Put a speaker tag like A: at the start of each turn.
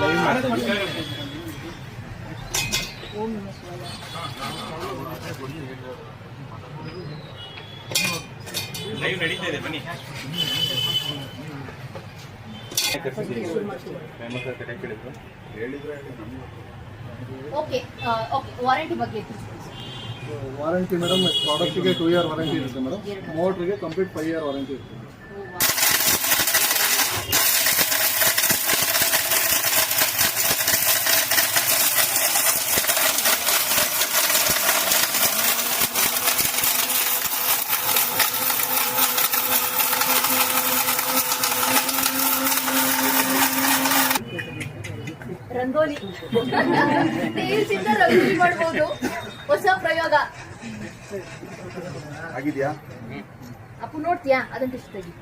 A: ಓಂ ನಮಃ ಶಿವಾಯ.
B: ಲೈವ್ ನಡೀತಾ ಇದೆ, ಬನ್ನಿ.
A: ಓಕೆ ಓಕೆ, ವಾರಂಟಿ ಬಗ್ಗೆ
C: ವಾರಂಟಿ ಮೇಡಮ್, ಪ್ರಾಡಕ್ಟ್ಗೆ 2 year ವಾರಂಟಿ ಇರುತ್ತೆ ಮೇಡಮ್. ಮೋಟ್ರಿಗೆ ಕಂಪ್ಲೀಟ್ 5 year ವಾರಂಟಿ ಇರುತ್ತೆ.
A: ರಂಗೋಲಿ ಟೈಲ್ಸ್ ಇಂದ ರಂಗೋಲಿ ಮಾಡಬಹುದು. ಹೊಸ ಪ್ರಯೋಗ
C: ಆಗಿದೆಯಾ?
A: ಅಪ್ಪು ನೋಡ್ತೀಯಾ? ಅದನ್ನ ತೆಗಿ.